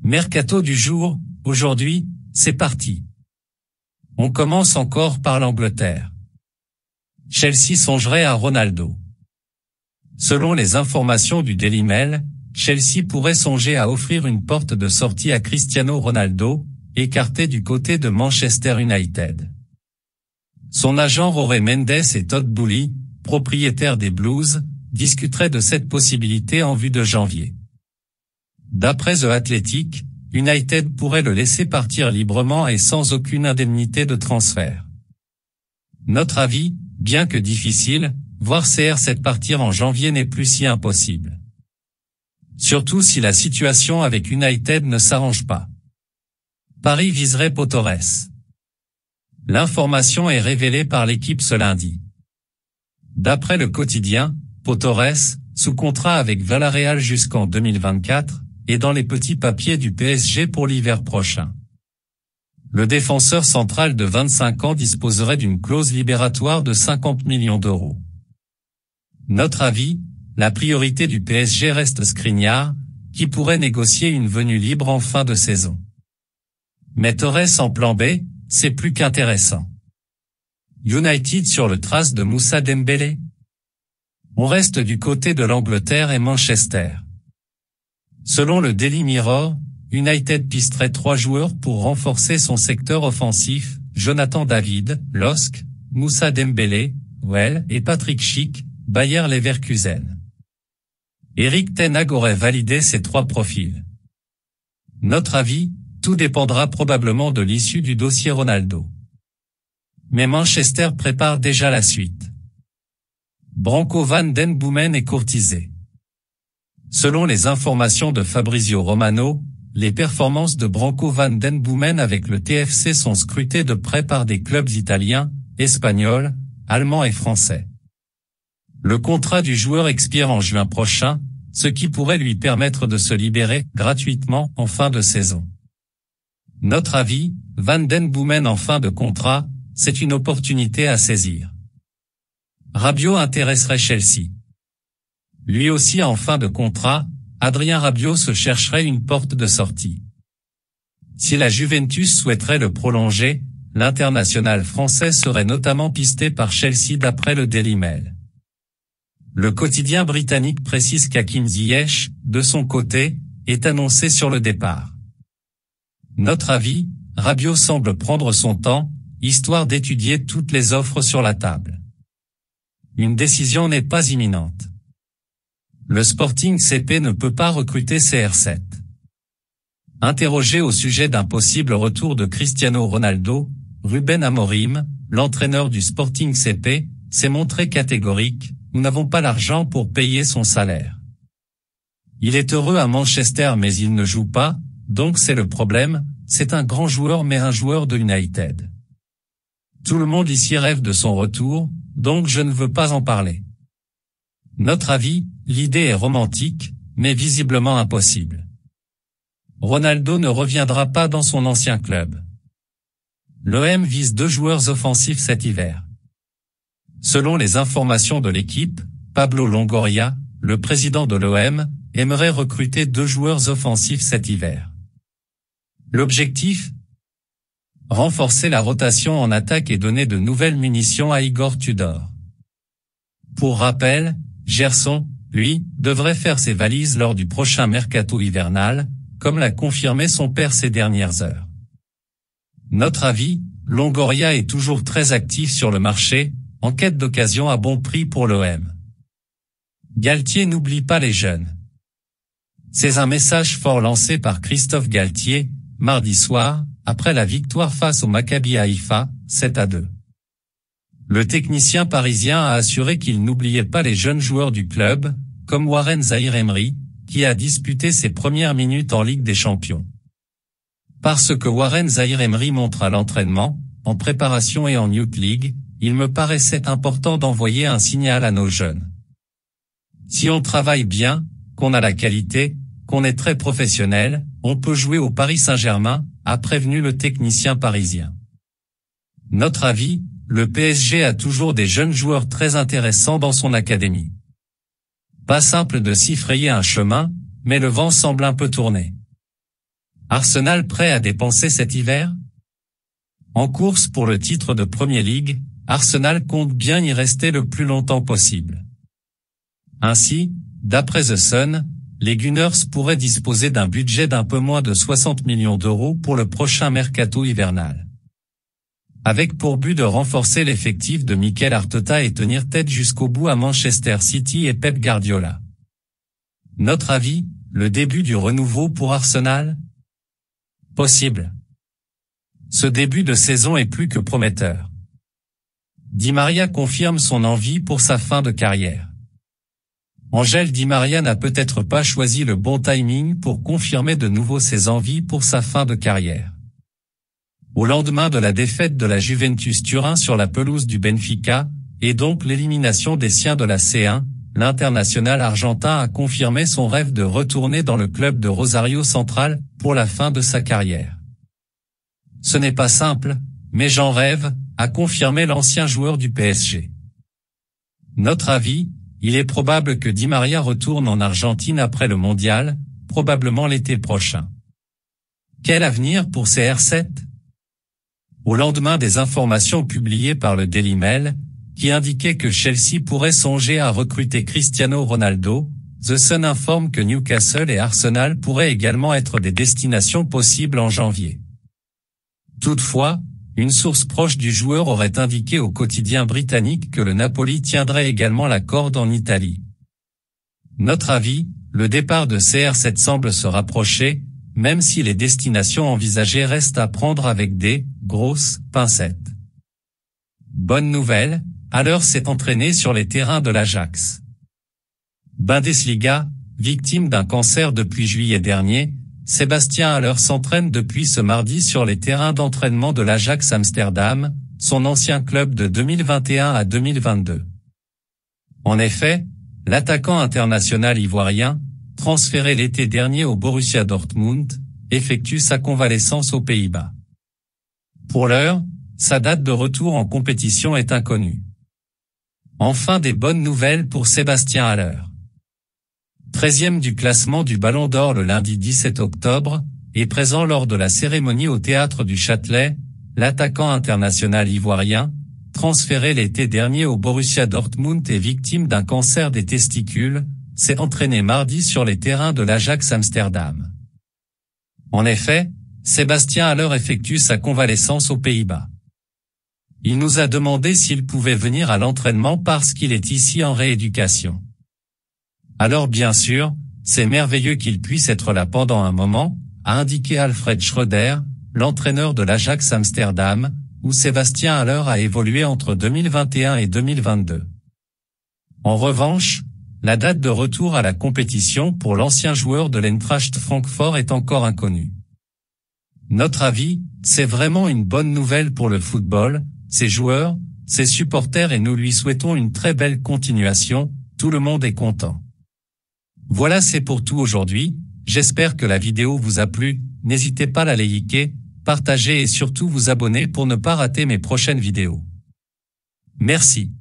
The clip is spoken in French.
Mercato du jour, aujourd'hui, c'est parti. On commence encore par l'Angleterre. Chelsea songerait à Ronaldo. Selon les informations du Daily Mail, Chelsea pourrait songer à offrir une porte de sortie à Cristiano Ronaldo, écarté du côté de Manchester United. Son agent Rory Mendes et Todd Boehly, propriétaires des Blues, discuteraient de cette possibilité en vue de janvier. D'après The Athletic, United pourrait le laisser partir librement et sans aucune indemnité de transfert. Notre avis, bien que difficile, voir CR7 partir en janvier n'est plus si impossible. Surtout si la situation avec United ne s'arrange pas. Paris viserait Pau Torres. L'information est révélée par l'équipe ce lundi. D'après le quotidien, Pau Torres, sous contrat avec Villarreal jusqu'en 2024, est dans les petits papiers du PSG pour l'hiver prochain. Le défenseur central de 25 ans disposerait d'une clause libératoire de 50 millions d'euros. Notre avis, la priorité du PSG reste Skriniar, qui pourrait négocier une venue libre en fin de saison. Mais Torres en plan B, c'est plus qu'intéressant. United sur le trace de Moussa Dembélé? On reste du côté de l'Angleterre et Manchester. Selon le Daily Mirror, United pisterait 3 joueurs pour renforcer son secteur offensif, Jonathan David, LOSC, Moussa Dembélé, Well et Patrick Schick, Bayer Leverkusen. Erik ten Hag aurait validé ces 3 profils. Notre avis, tout dépendra probablement de l'issue du dossier Ronaldo. Mais Manchester prépare déjà la suite. Branco van den Boomen est courtisé. Selon les informations de Fabrizio Romano, les performances de Branco van den Boomen avec le TFC sont scrutées de près par des clubs italiens, espagnols, allemands et français. Le contrat du joueur expire en juin prochain, ce qui pourrait lui permettre de se libérer gratuitement en fin de saison. Notre avis, Van den Boomen en fin de contrat, c'est une opportunité à saisir. Rabiot intéresserait Chelsea. Lui aussi en fin de contrat, Adrien Rabiot se chercherait une porte de sortie. Si la Juventus souhaiterait le prolonger, l'international français serait notamment pisté par Chelsea d'après le Daily Mail. Le quotidien britannique précise qu'Hakim Ziyech, de son côté, est annoncé sur le départ. Notre avis, Rabiot semble prendre son temps, histoire d'étudier toutes les offres sur la table. Une décision n'est pas imminente. Le Sporting CP ne peut pas recruter CR7. Interrogé au sujet d'un possible retour de Cristiano Ronaldo, Ruben Amorim, l'entraîneur du Sporting CP, s'est montré catégorique: nous n'avons pas l'argent pour payer son salaire. Il est heureux à Manchester mais il ne joue pas, donc c'est le problème, c'est un grand joueur mais un joueur de United. Tout le monde ici rêve de son retour, donc je ne veux pas en parler. Notre avis, l'idée est romantique, mais visiblement impossible. Ronaldo ne reviendra pas dans son ancien club. L'OM vise 2 joueurs offensifs cet hiver. Selon les informations de l'équipe, Pablo Longoria, le président de l'OM, aimerait recruter 2 joueurs offensifs cet hiver. L'objectif? Renforcer la rotation en attaque et donner de nouvelles munitions à Igor Tudor. Pour rappel, Gerson, lui, devrait faire ses valises lors du prochain mercato hivernal, comme l'a confirmé son père ces dernières heures. Notre avis, Longoria est toujours très actif sur le marché, en quête d'occasion à bon prix pour l'OM. Galtier n'oublie pas les jeunes. C'est un message fort lancé par Christophe Galtier, mardi soir, après la victoire face au Maccabi Haïfa, 7-2. Le technicien parisien a assuré qu'il n'oubliait pas les jeunes joueurs du club, comme Warren Zaïre-Emery, qui a disputé ses premières minutes en Ligue des Champions. Parce que Warren Zaïre-Emery montre à l'entraînement, en préparation et en Youth League, il me paraissait important d'envoyer un signal à nos jeunes. Si on travaille bien, qu'on a la qualité, qu'on est très professionnel, on peut jouer au Paris Saint-Germain, a prévenu le technicien parisien. Notre avis, le PSG a toujours des jeunes joueurs très intéressants dans son académie. Pas simple de s'y frayer un chemin, mais le vent semble un peu tourner. Arsenal prêt à dépenser cet hiver? En course pour le titre de Premier League, Arsenal compte bien y rester le plus longtemps possible. Ainsi, d'après The Sun, les Gunners pourraient disposer d'un budget d'un peu moins de 60 millions d'euros pour le prochain mercato hivernal. Avec pour but de renforcer l'effectif de Mikel Arteta et tenir tête jusqu'au bout à Manchester City et Pep Guardiola. Notre avis, le début du renouveau pour Arsenal? Possible. Ce début de saison est plus que prometteur. Di Maria confirme son envie pour sa fin de carrière. Ángel Di Maria n'a peut-être pas choisi le bon timing pour confirmer de nouveau ses envies pour sa fin de carrière. Au lendemain de la défaite de la Juventus Turin sur la pelouse du Benfica, et donc l'élimination des siens de la C1, l'international argentin a confirmé son rêve de retourner dans le club de Rosario Central pour la fin de sa carrière. Ce n'est pas simple, mais j'en rêve, a confirmé l'ancien joueur du PSG. Notre avis, il est probable que Di Maria retourne en Argentine après le mondial, probablement l'été prochain. Quel avenir pour CR7? Au lendemain des informations publiées par le Daily Mail, qui indiquaient que Chelsea pourrait songer à recruter Cristiano Ronaldo, The Sun informe que Newcastle et Arsenal pourraient également être des destinations possibles en janvier. Toutefois, une source proche du joueur aurait indiqué au quotidien britannique que le Napoli tiendrait également la corde en Italie. Notre avis, le départ de CR7 semble se rapprocher, même si les destinations envisagées restent à prendre avec des grosses pincettes. Bonne nouvelle, Haller s'est entraîné sur les terrains de l'Ajax. Bundesliga, victime d'un cancer depuis juillet dernier, Sébastien Haller s'entraîne depuis ce mardi sur les terrains d'entraînement de l'Ajax Amsterdam, son ancien club de 2021 à 2022. En effet, l'attaquant international ivoirien, transféré l'été dernier au Borussia Dortmund, effectue sa convalescence aux Pays-Bas. Pour l'heure, sa date de retour en compétition est inconnue. Enfin des bonnes nouvelles pour Sébastien Haller. 13e du classement du Ballon d'Or le lundi 17 octobre, et présent lors de la cérémonie au Théâtre du Châtelet, l'attaquant international ivoirien, transféré l'été dernier au Borussia Dortmund et victime d'un cancer des testicules, s'est entraîné mardi sur les terrains de l'Ajax Amsterdam. En effet, Sébastien Haller effectue sa convalescence aux Pays-Bas. Il nous a demandé s'il pouvait venir à l'entraînement parce qu'il est ici en rééducation. Alors bien sûr, c'est merveilleux qu'il puisse être là pendant un moment, a indiqué Alfred Schröder, l'entraîneur de l'Ajax Amsterdam, où Sébastien Haller a évolué entre 2021 et 2022. En revanche, la date de retour à la compétition pour l'ancien joueur de l'Eintracht Francfort est encore inconnue. Notre avis, c'est vraiment une bonne nouvelle pour le football, ses joueurs, ses supporters et nous lui souhaitons une très belle continuation, tout le monde est content. Voilà, c'est pour tout aujourd'hui, j'espère que la vidéo vous a plu, n'hésitez pas à la liker, partager et surtout vous abonner pour ne pas rater mes prochaines vidéos. Merci.